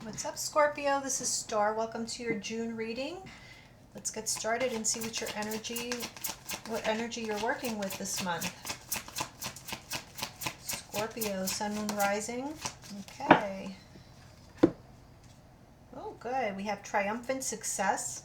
What's up, Scorpio? This is Star. Welcome to your June reading. Let's get started and see what energy you're working with this month. Scorpio, Sun, Moon, Rising. Okay. Oh, good. We have triumphant success.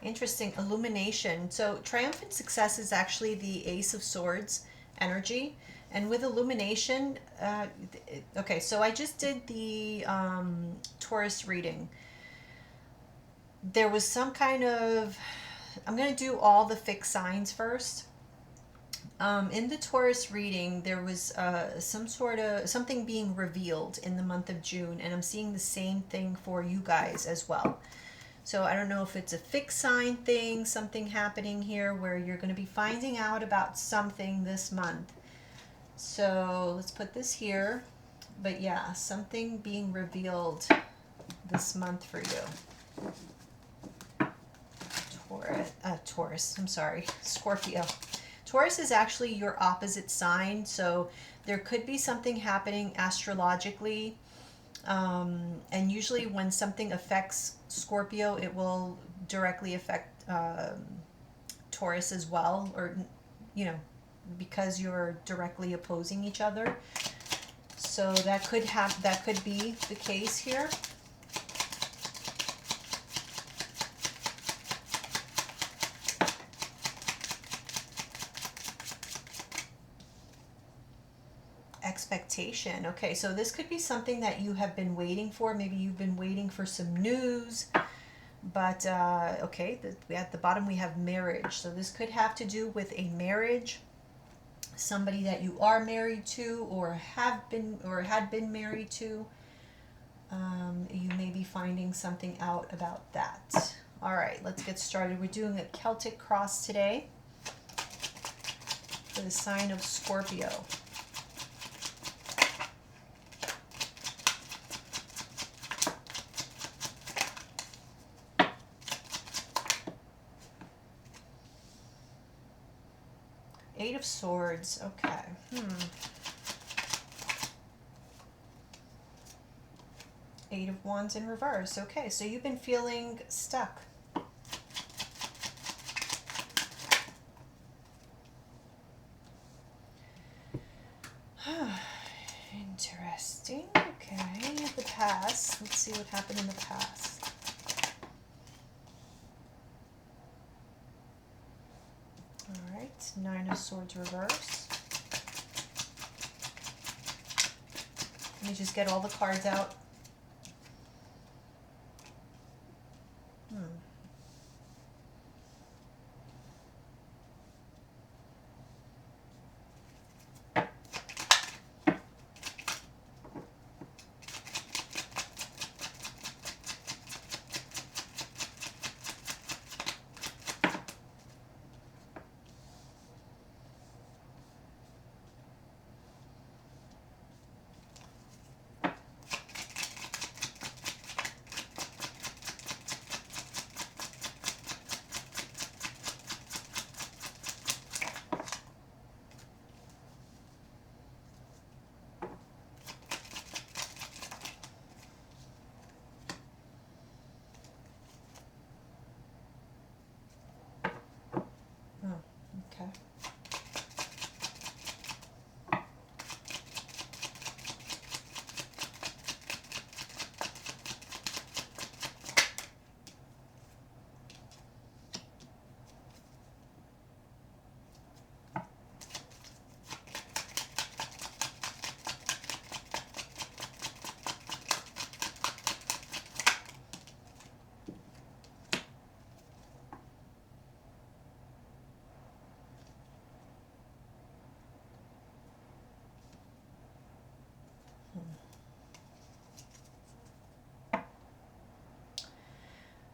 Interesting. Illumination. So triumphant success is actually the Ace of Swords energy. And with illumination, okay, so I just did the Taurus reading. There was some kind of, I'm going to do all the fixed signs first. In the Taurus reading, there was something being revealed in the month of June, and I'm seeing the same thing for you guys as well. So I don't know if it's a fixed sign thing, something happening here where you're going to be finding out about something this month. So let's put this here. But yeah, something being revealed this month for you. Taurus, I'm sorry, Scorpio. Taurus is actually your opposite sign, so there could be something happening astrologically. And usually when something affects Scorpio, it will directly affect Taurus as well, or, because you're directly opposing each other. So that could be the case here. Expectation. Okay, so this could be something that you have been waiting for. Maybe you've been waiting for some news. But okay, at the bottom we have marriage. So this could have to do with a marriage, somebody that you are married to or have been or had been married to. You may be finding something out about that. All right, let's get started. We're doing a Celtic cross today for the sign of Scorpio. Eight of Swords. Okay. Eight of Wands in reverse. Okay, so you've been feeling stuck. Interesting. Okay, the past. Let's see what happened in the past. All right, Nine of Swords reverse. Let me just get all the cards out. Okay.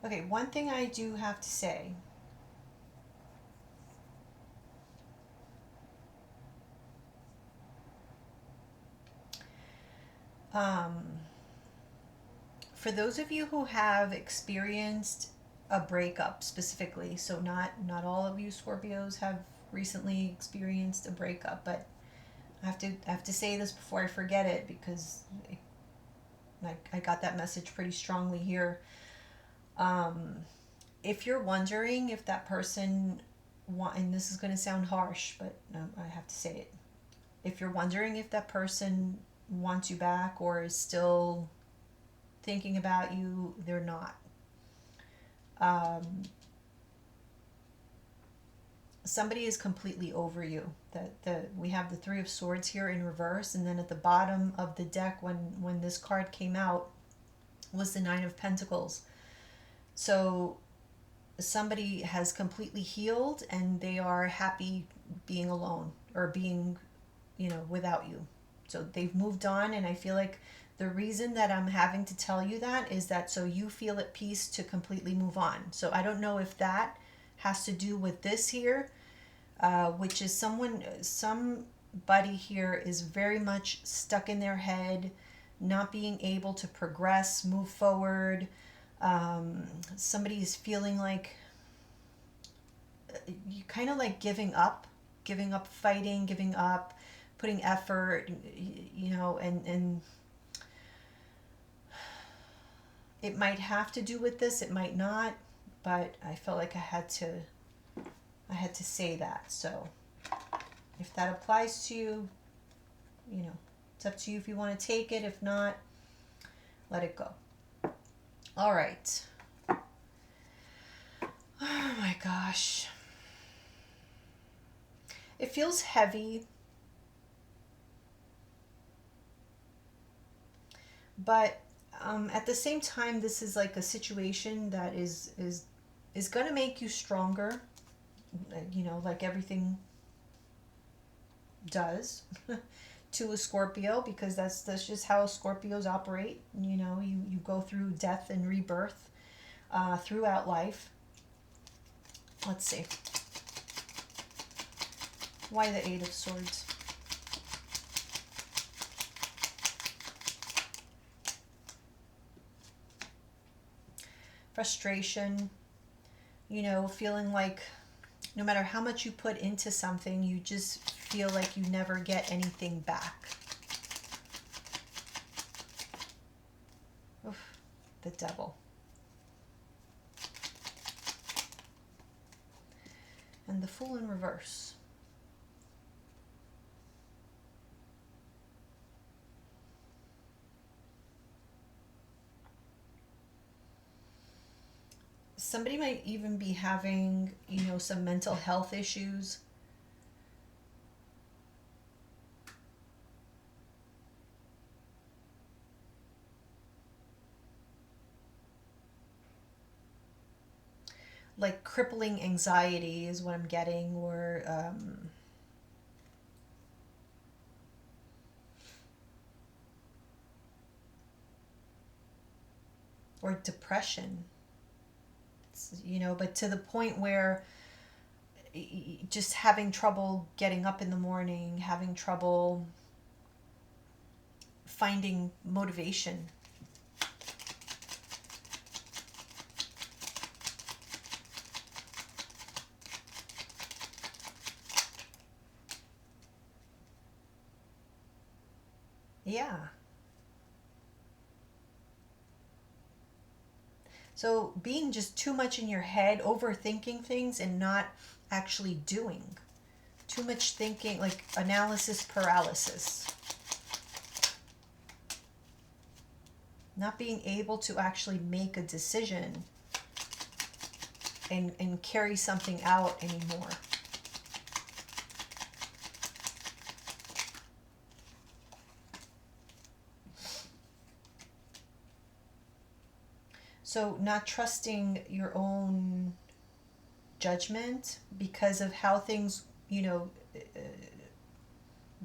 Okay, one thing I do have to say. Um, for those of you who have experienced a breakup specifically, so not all of you Scorpios have recently experienced a breakup, but I have to say this before I forget it because I got that message pretty strongly here. Um, if you're wondering if that person and this is going to sound harsh, but I have to say it. If you're wondering if that person wants you back or is still thinking about you, they're not. Um, Somebody is completely over you. We have the Three of Swords here in reverse, and then at the bottom of the deck, when this card came out, was the Nine of Pentacles. So somebody has completely healed, and they are happy being alone or being, without you. So they've moved on, and I feel like the reason that I'm having to tell you that is that so you feel at peace to completely move on. So I don't know if that has to do with this here, which is somebody here is very much stuck in their head, not being able to progress, move forward. Somebody is feeling like you kind of like giving up fighting, giving up, putting effort, and it might have to do with this, it might not, but I felt like I had to say that. So if that applies to you, it's up to you if you want to take it. If not, let it go. All right. Oh my gosh. It feels heavy, but at the same time, this is like a situation that is going to make you stronger, like everything does to a Scorpio, because that's just how Scorpios operate. You go through death and rebirth throughout life. Let's see. Why the Eight of Swords? Frustration, feeling like no matter how much you put into something, you just feel like you never get anything back. Oof, the Devil. And the Fool in reverse. Somebody might even be having, some mental health issues. Like crippling anxiety is what I'm getting, or depression. But to the point where just having trouble getting up in the morning, having trouble finding motivation. Yeah. So being just too much in your head, overthinking things and not actually doing. Too much thinking, like analysis paralysis. Not being able to actually make a decision and carry something out anymore. So not trusting your own judgment because of how things,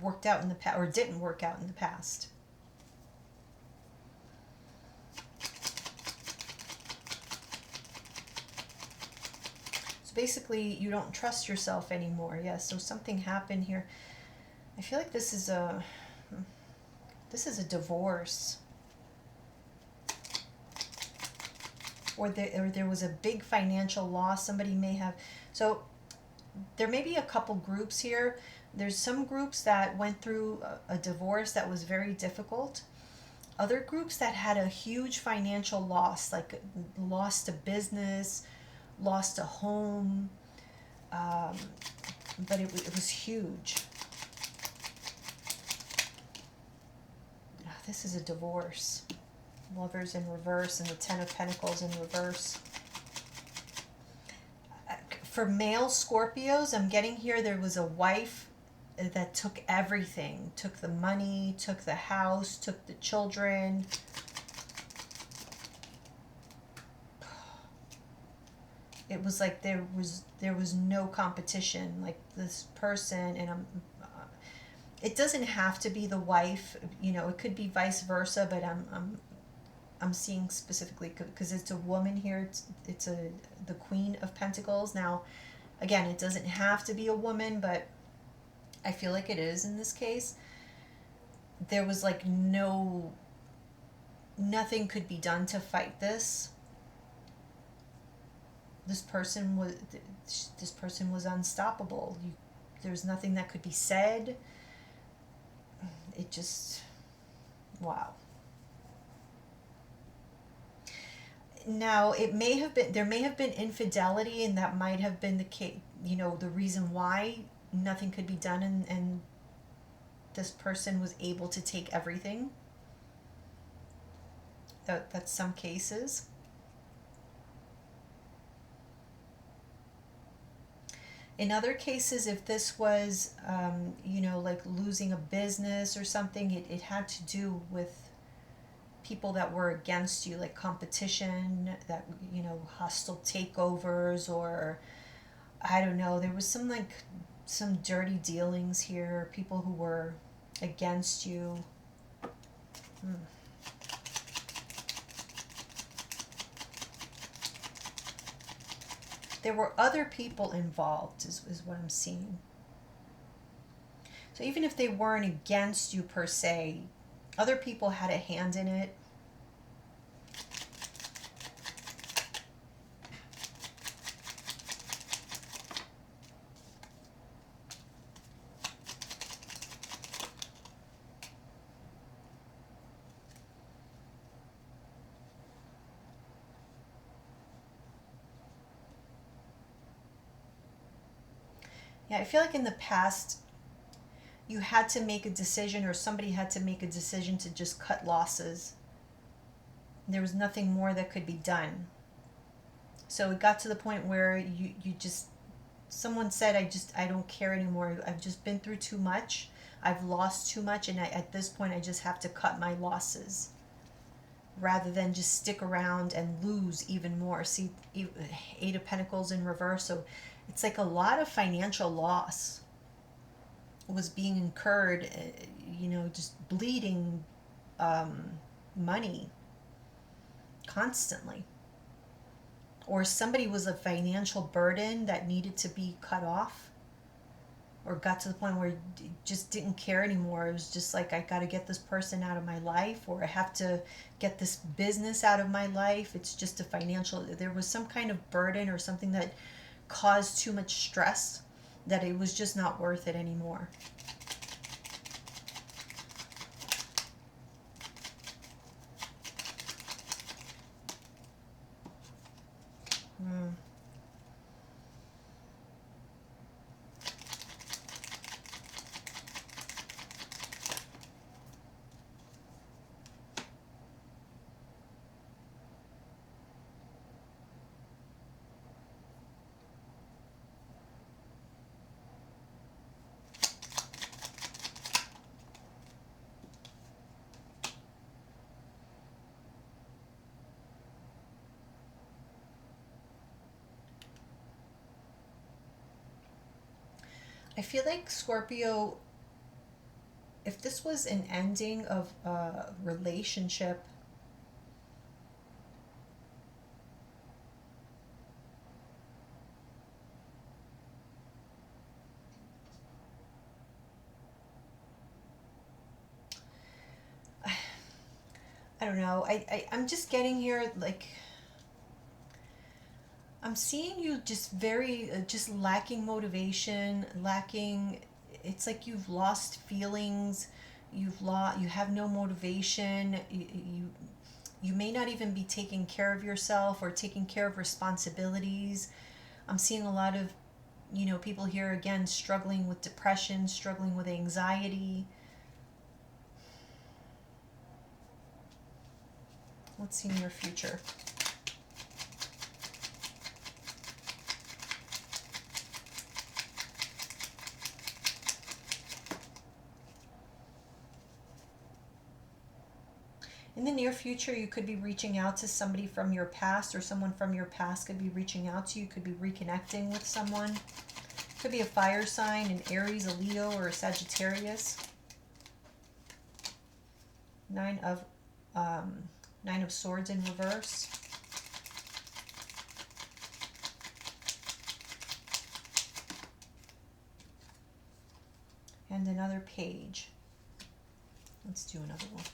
worked out in the past or didn't work out in the past. So basically, you don't trust yourself anymore. Yes, so something happened here. I feel like this is This is a divorce. Or there was a big financial loss. Somebody may have. So there may be a couple groups here. There's some groups that went through a divorce that was very difficult. Other groups that had a huge financial loss, like lost a business, lost a home, um, but it was huge. This is a divorce. Lovers in reverse and the Ten of Pentacles in reverse. For male Scorpios, I'm getting here there was a wife that took everything. Took the money, took the house, took the children. It was like there was no competition. Like this person, and it doesn't have to be the wife, you know, it could be vice versa, but I'm seeing specifically because it's a woman here. It's the Queen of Pentacles. Now, again, it doesn't have to be a woman, but I feel like it is in this case. There was like nothing could be done to fight this. This person was unstoppable. There's nothing that could be said. It just, wow. Now, there may have been infidelity, and that might have been the case, you know, the reason why nothing could be done, and this person was able to take everything. That's some cases. In other cases, if this was, you know, like losing a business or something, it had to do with people that were against you, like competition, that, you know, hostile takeovers, or I don't know, there was some dirty dealings here, people who were against you. There were other people involved, is what I'm seeing. So even if they weren't against you per se, other people had a hand in it. Yeah, I feel like in the past, you had to make a decision, or somebody had to make a decision to just cut losses. There was nothing more that could be done. So it got to the point where you just, someone said, I don't care anymore. I've just been through too much. I've lost too much, and at this point, I just have to cut my losses rather than just stick around and lose even more. See, Eight of Pentacles in reverse. So it's like a lot of financial loss was being incurred, you know, just bleeding money constantly. Or somebody was a financial burden that needed to be cut off, or got to the point where you just didn't care anymore. It was just like, I got to get this person out of my life, or I have to get this business out of my life. It's just a financial, there was some kind of burden or something that caused too much stress that it was just not worth it anymore. I feel like Scorpio, if this was an ending of a relationship, don't know. I'm just getting here, like, I'm seeing you just very, just lacking motivation, lacking, it's like you've lost feelings, you have no motivation, you may not even be taking care of yourself or taking care of responsibilities. I'm seeing a lot of, people here again struggling with depression, struggling with anxiety. Let's see in your future. In the near future, you could be reaching out to somebody from your past, or someone from your past could be reaching out to you, could be reconnecting with someone. Could be a fire sign, an Aries, a Leo, or a Sagittarius. Nine of Swords in reverse. And another page. Let's do another one.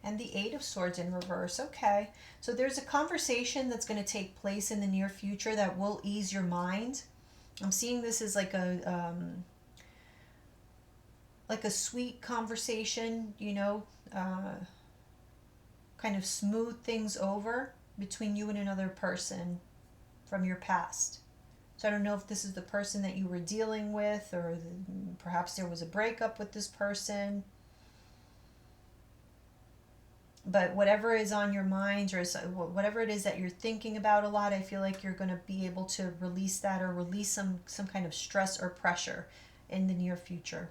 And the Eight of Swords in reverse. Okay. So there's a conversation that's going to take place in the near future that will ease your mind. I'm seeing this as like a sweet conversation, kind of smooth things over between you and another person from your past. So I don't know if this is the person that you were dealing with, or perhaps there was a breakup with this person. But whatever is on your mind, or whatever it is that you're thinking about a lot, I feel like you're going to be able to release that, or release some kind of stress or pressure in the near future.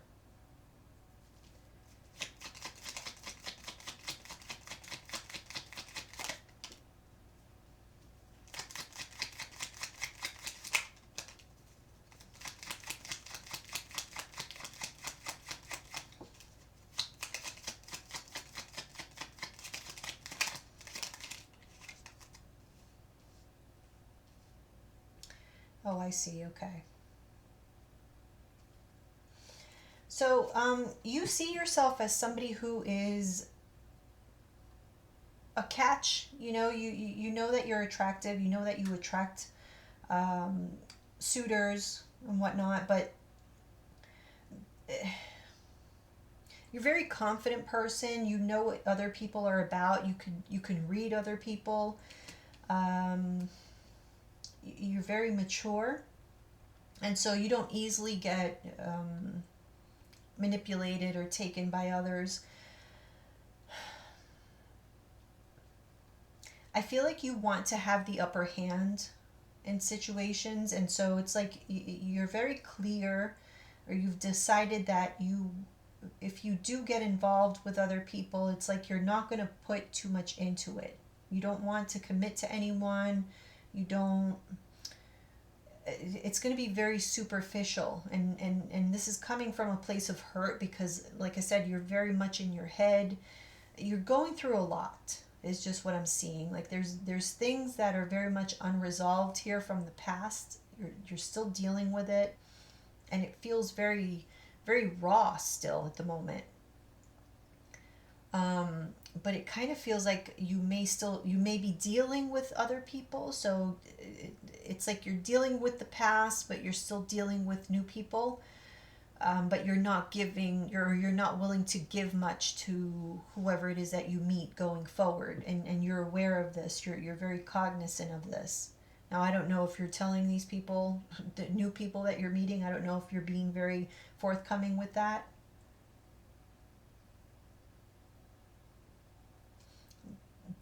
Oh, I see. Okay. So, you see yourself as somebody who is a catch. You know that you're attractive. You know that you attract um, suitors and whatnot. But you're a very confident person. You know what other people are about. You can read other people. Um, you're very mature, and so you don't easily get manipulated or taken by others. I feel like you want to have the upper hand in situations, and so it's like you're very clear, or you've decided that if you do get involved with other people, it's like you're not going to put too much into it. You don't want to commit to anyone. You don't, it's going to be very superficial, and this is coming from a place of hurt, because like I said, you're very much in your head. You're going through a lot, is just what I'm seeing. Like there's things that are very much unresolved here from the past. You're still dealing with it, and it feels very, very raw still at the moment. But it kind of feels like you may be dealing with other people, so it's like you're dealing with the past, but you're still dealing with new people. But you're not willing to give much to whoever it is that you meet going forward, and you're aware of this. You're very cognizant of this. Now, I don't know if you're telling these people, the new people that you're meeting, I don't know if you're being very forthcoming with that.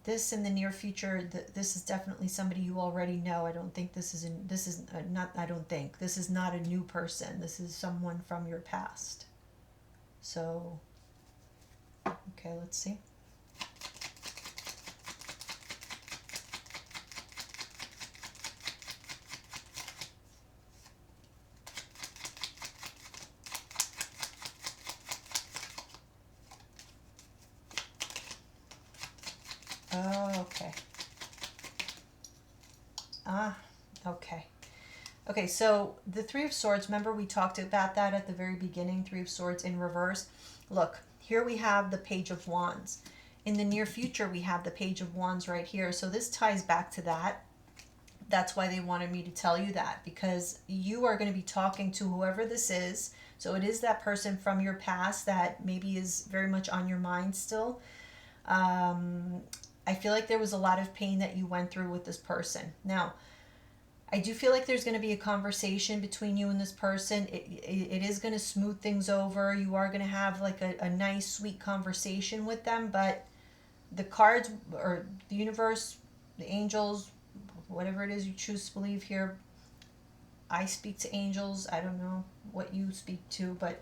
This in the near future, this is definitely somebody you already know. I don't think this is not, I don't think this is not a new person. This is someone from your past. So, okay, let's see. Oh, okay. Ah, okay. Okay, so the Three of Swords, remember we talked about that at the very beginning, Three of Swords in reverse. Look, here we have the Page of Wands. In the near future, we have the Page of Wands right here. So this ties back to that. That's why they wanted me to tell you that, because you are going to be talking to whoever this is. So it is that person from your past that maybe is very much on your mind still. Um, I feel like there was a lot of pain that you went through with this person. Now, I do feel like there's going to be a conversation between you and this person. It is going to smooth things over. You are going to have like a nice, sweet conversation with them. But the cards or the universe, the angels, whatever it is you choose to believe here, I speak to angels. I don't know what you speak to, but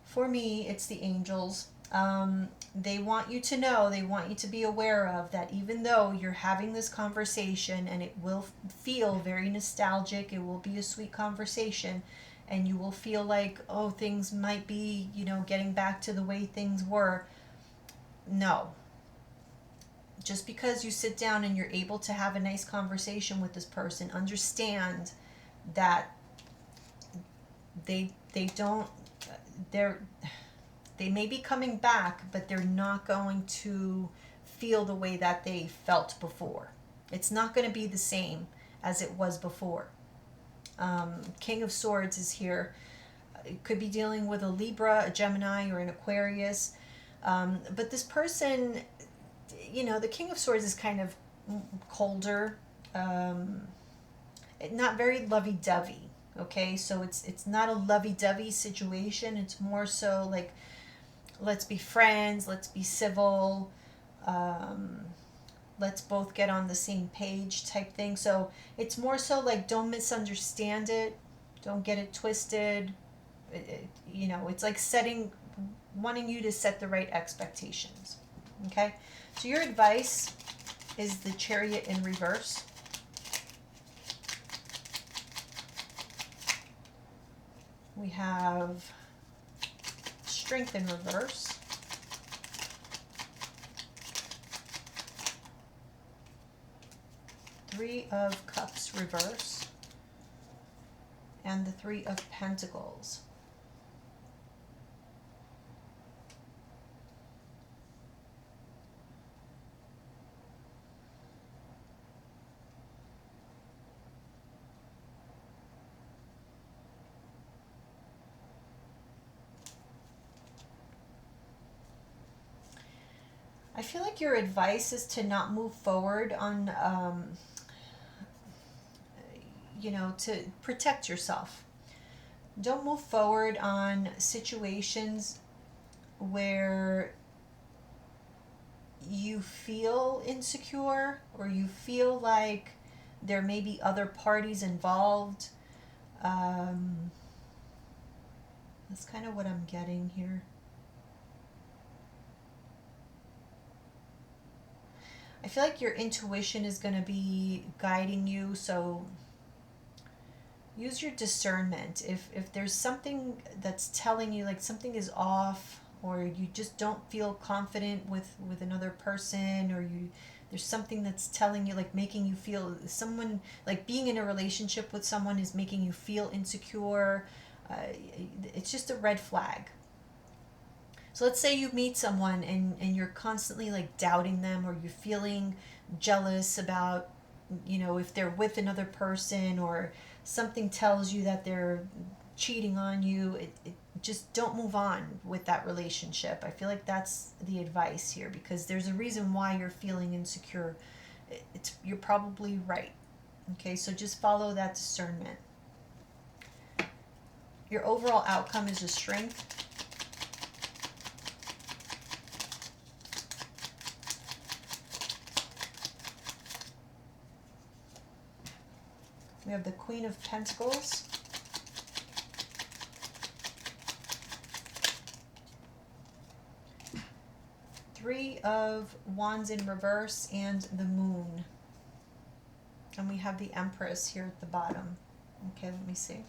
for me, it's the angels. They want you to know, they want you to be aware of that even though you're having this conversation and it will feel very nostalgic, it will be a sweet conversation, and you will feel like, oh, things might be, getting back to the way things were. No. Just because you sit down and you're able to have a nice conversation with this person, understand that they don't they're they may be coming back, but they're not going to feel the way that they felt before. It's not going to be the same as it was before. King of Swords is here. It could be dealing with a Libra, a Gemini, or an Aquarius. But this person, the King of Swords is kind of colder, not very lovey-dovey. Okay, so it's not a lovey-dovey situation. It's more so like, let's be friends, let's be civil, um, let's both get on the same page type thing. So it's more so like, don't misunderstand it, don't get it twisted. It's like wanting you to set the right expectations. Okay, so your advice is the Chariot in reverse. We have Strength in reverse. Three of Cups reverse. And the Three of Pentacles. I feel like your advice is to not move forward on, to protect yourself. Don't move forward on situations where you feel insecure or you feel like there may be other parties involved. That's kind of what I'm getting here. I feel like your intuition is going to be guiding you, so use your discernment. If there's something that's telling you like something is off, or you just don't feel confident with another person, or there's something that's telling you, like making you feel, someone, like being in a relationship with someone is making you feel insecure, it's just a red flag. So let's say you meet someone and you're constantly like doubting them, or you're feeling jealous about, if they're with another person, or something tells you that they're cheating on you. It just don't move on with that relationship. I feel like that's the advice here, because there's a reason why you're feeling insecure. You're probably right. Okay, so just follow that discernment. Your overall outcome is a strength. We have the Queen of Pentacles. Three of Wands in reverse and the Moon. And we have the Empress here at the bottom. Okay, let me see.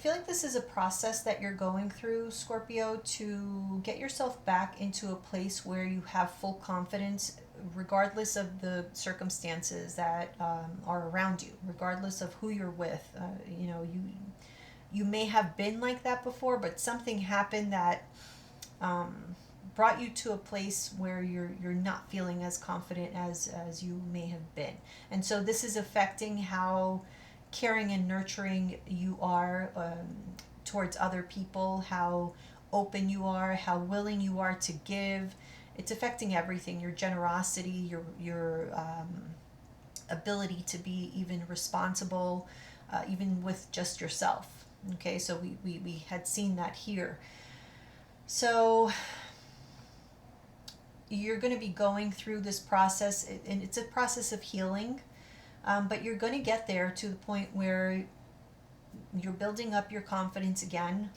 feel like this is a process that you're going through, Scorpio, to get yourself back into a place where you have full confidence, regardless of the circumstances that are around you, regardless of who you're with. You may have been like that before, but something happened that um, brought you to a place where you're not feeling as confident as you may have been, and so this is affecting how caring and nurturing you are towards other people, how open you are, how willing you are to give. It's affecting everything, your generosity, your ability to be even responsible, even with just yourself. Okay, so we had seen that here. So you're going to be going through this process, and it's a process of healing, but you're going to get there to the point where you're building up your confidence again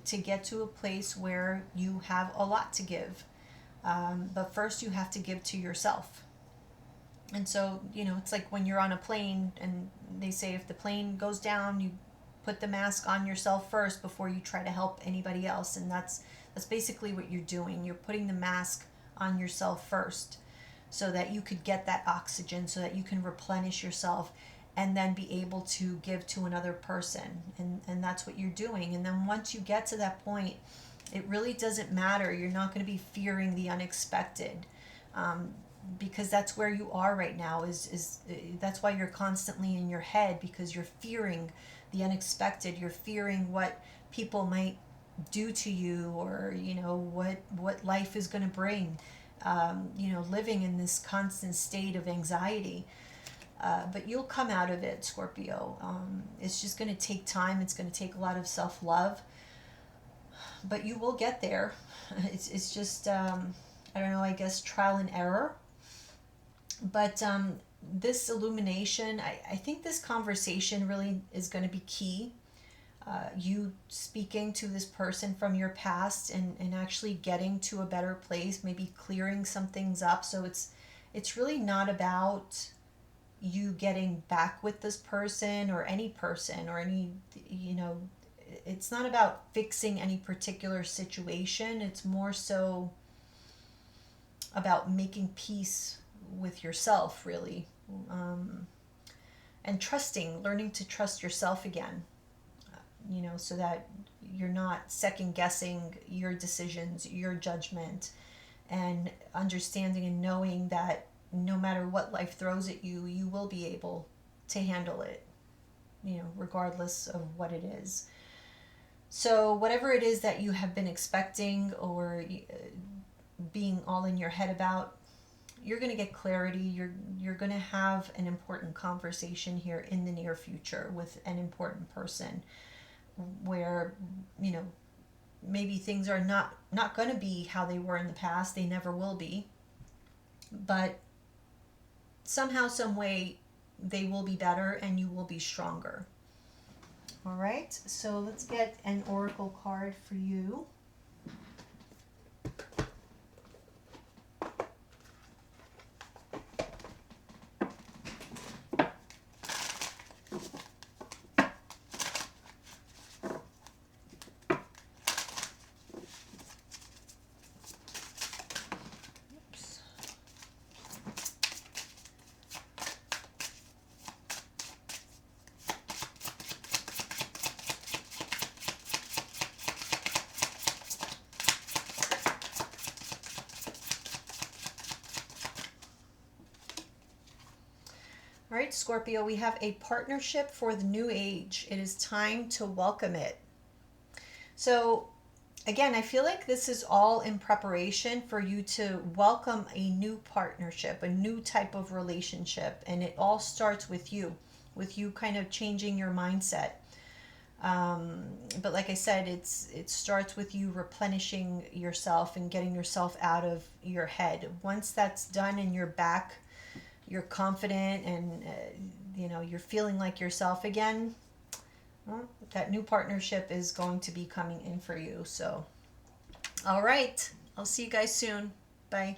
to get to a place where you have a lot to give. But first, you have to give to yourself. And so, it's like when you're on a plane and they say if the plane goes down, you put the mask on yourself first before you try to help anybody else. And that's basically what you're doing. You're putting the mask on yourself first so that you could get that oxygen, so that you can replenish yourself and then be able to give to another person. And that's what you're doing. And then once you get to that point, it really doesn't matter. You're not going to be fearing the unexpected, because that's where you are right now. Is that's why you're constantly in your head, because you're fearing the unexpected. You're fearing what people might do to you, or what life is going to bring. Living in this constant state of anxiety. But you'll come out of it, Scorpio. It's just going to take time. It's going to take a lot of self-love, but you will get there. It's just, I don't know, I guess trial and error. But this illumination, I think this conversation really is going to be key. You speaking to this person from your past, and actually getting to a better place, maybe clearing some things up. So it's really not about you getting back with this person or any person or any, it's not about fixing any particular situation. It's more so about making peace with yourself, really. And learning to trust yourself again, so that you're not second guessing your decisions, your judgment, and understanding and knowing that no matter what life throws at you, you will be able to handle it, regardless of what it is. So whatever it is that you have been expecting or being all in your head about, you're going to get clarity. You're going to have an important conversation here in the near future with an important person, where maybe things are not going to be how they were in the past. They never will be, but somehow, some way, they will be better and you will be stronger. All right, so let's get an oracle card for you. All right, Scorpio, we have a partnership for the new age. It is time to welcome it. So, again, I feel like this is all in preparation for you to welcome a new partnership, a new type of relationship. And it all starts with you kind of changing your mindset. But like I said, it starts with you replenishing yourself and getting yourself out of your head. Once that's done and you're back, you're confident, and you're feeling like yourself again, well, that new partnership is going to be coming in for you. So all right, I'll see you guys soon. Bye.